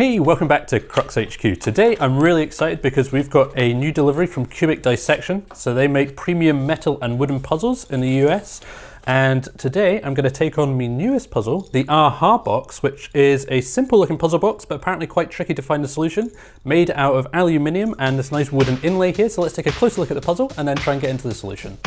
Hey, welcome back to Crux HQ. Today I'm really excited because we've got a new delivery from Cubic Dissection. So they make premium metal and wooden puzzles in the US. And today I'm going to take on my newest puzzle, the Aha box, which is a simple looking puzzle box, but apparently quite tricky to find a solution, made out of aluminium and this nice wooden inlay here. So let's take a closer look at the puzzle and then try and get into the solution.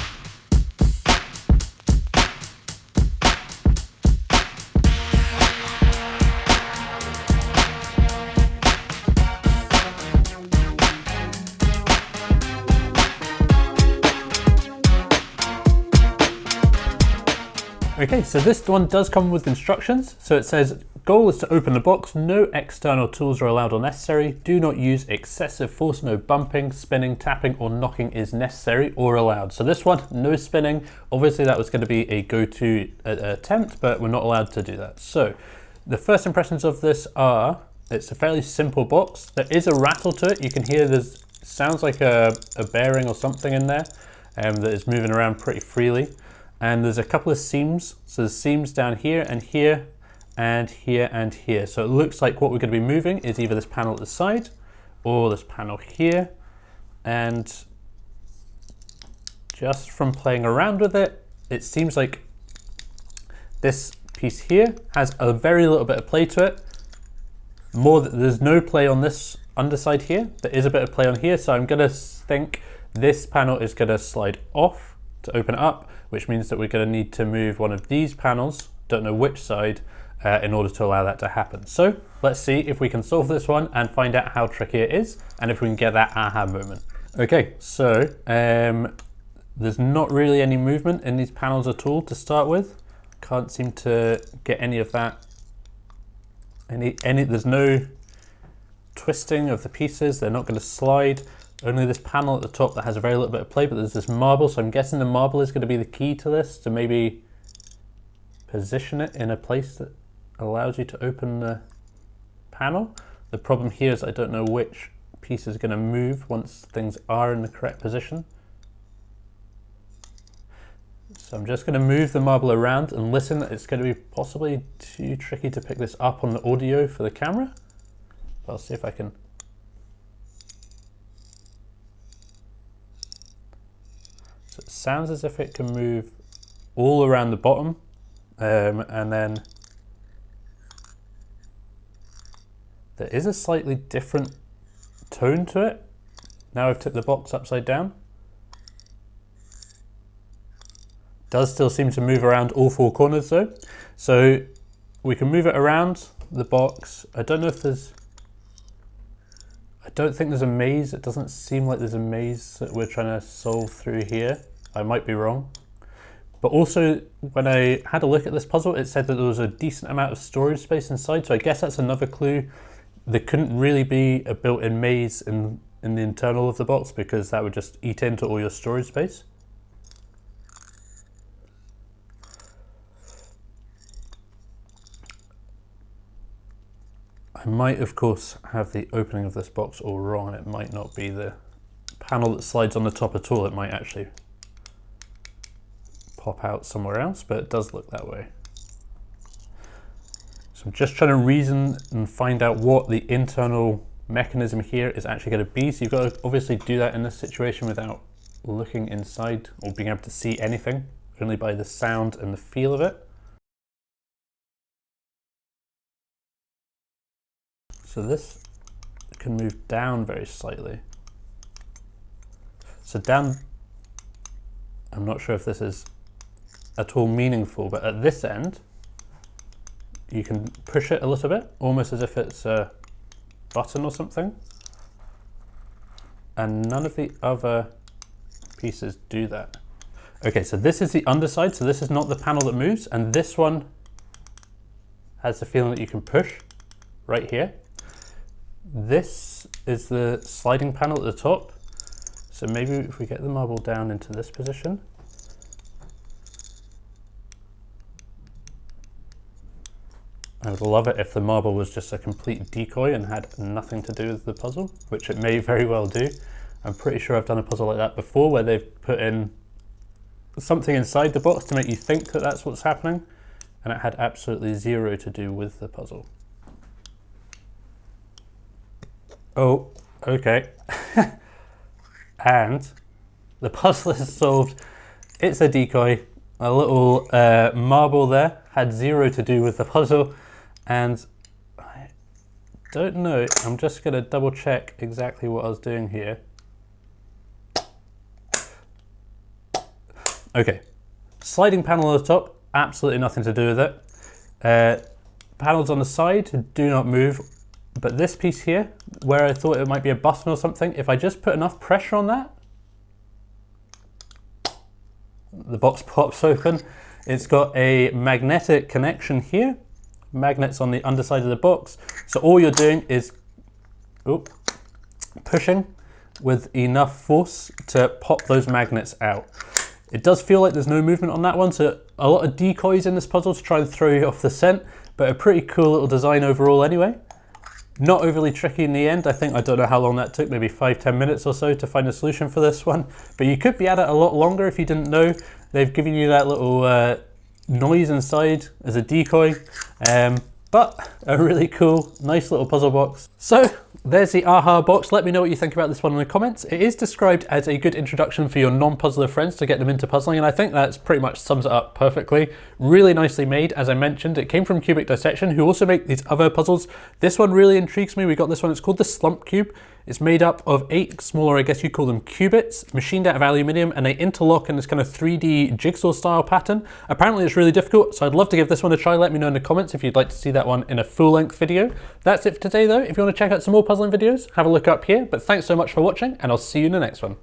Okay, so this one does come with instructions. So it says, goal is to open the box, no external tools are allowed or necessary, do not use excessive force, no bumping, spinning, tapping or knocking is necessary or allowed. So this one, no spinning. Obviously that was going to be a go-to attempt, but we're not allowed to do that. So the first impressions of this are, it's a fairly simple box. There is a rattle to it. You can hear there's, sounds like a bearing or something in there that is moving around pretty freely. And there's a couple of seams. So there's seams down here and here and here and here. So it looks like what we're going to be moving is either this panel at the side or this panel here. And just from playing around with it, it seems like this piece here has a very little bit of play to it. There's no play on this underside here. There is a bit of play on here. So I'm going to think this panel is going to slide off to open it up, which means that we're going to need to move one of these panels, don't know which side, in order to allow that to happen. So let's see if we can solve this one and find out how tricky it is and if we can get that aha moment. Okay, so there's not really any movement in these panels at all to start with. Can't seem to get any of that. There's no twisting of the pieces. They're not going to slide. Only this panel at the top that has a very little bit of play, but there's this marble, so I'm guessing the marble is going to be the key to this, to maybe position it in a place that allows you to open the panel. The problem here is I don't know which piece is going to move once things are in the correct position. So I'm just going to move the marble around and listen. It's going to be possibly too tricky to pick this up on the audio for the camera, but I'll see if I can. So it sounds as if it can move all around the bottom, and then there is a slightly different tone to it. Now I've tipped the box upside down. Does still seem to move around all four corners though. So we can move it around the box. I don't know if there's, I don't think there's a maze. It doesn't seem like there's a maze that we're trying to solve through here. I might be wrong. But also, when I had a look at this puzzle, it said that there was a decent amount of storage space inside. So I guess that's another clue. There couldn't really be a built-in maze in the internal of the box because that would just eat into all your storage space. I might, of course, have the opening of this box all wrong, and it might not be the panel that slides on the top at all. It might actually pop out somewhere else, but it does look that way. So I'm just trying to reason and find out what the internal mechanism here is actually going to be. So you've got to obviously do that in this situation without looking inside or being able to see anything, only by the sound and the feel of it. So this can move down very slightly. So down, I'm not sure if this is at all meaningful, but at this end, you can push it a little bit, almost as if it's a button or something. And none of the other pieces do that. Okay, so this is the underside, so this is not the panel that moves, and this one has the feeling that you can push right here. This is the sliding panel at the top. So maybe if we get the marble down into this position. I would love it if the marble was just a complete decoy and had nothing to do with the puzzle, which it may very well do. I'm pretty sure I've done a puzzle like that before where they've put in something inside the box to make you think that that's what's happening, and it had absolutely zero to do with the puzzle. Oh, okay. And the puzzle is solved. It's a decoy. A little marble there had zero to do with the puzzle, and I don't know. I'm just going to double check exactly what I was doing here. Okay, sliding panel on the top, absolutely nothing to do with it. Panels on the side do not move, but this piece here, where I thought it might be a button or something, if I just put enough pressure on that, the box pops open. It's got a magnetic connection here, magnets on the underside of the box. So all you're doing is pushing with enough force to pop those magnets out. It does feel like there's no movement on that one, so a lot of decoys in this puzzle to try and throw you off the scent, but a pretty cool little design overall anyway. Not overly tricky in the end. I don't know how long that took, maybe 5-10 minutes or so to find a solution for this one. But you could be at it a lot longer if you didn't know. They've given you that little noise inside as a decoy. But a really cool, nice little puzzle box. So there's the AHA box. Let me know what you think about this one in the comments. It is described as a good introduction for your non-puzzler friends to get them into puzzling, and I think that's pretty much sums it up perfectly. Really nicely made, as I mentioned. It came from Cubic Dissection, who also make these other puzzles. This one really intrigues me. We got this one, it's called the Slump Cube. It's made up of 8 smaller, I guess you call them cubits, machined out of aluminium, and they interlock in this kind of 3D jigsaw style pattern. Apparently it's really difficult, so I'd love to give this one a try. Let me know in the comments if you'd like to see that one in a full-length video. That's it for today though. If you want to check out some more puzzling videos, have a look up here. But thanks so much for watching, and I'll see you in the next one.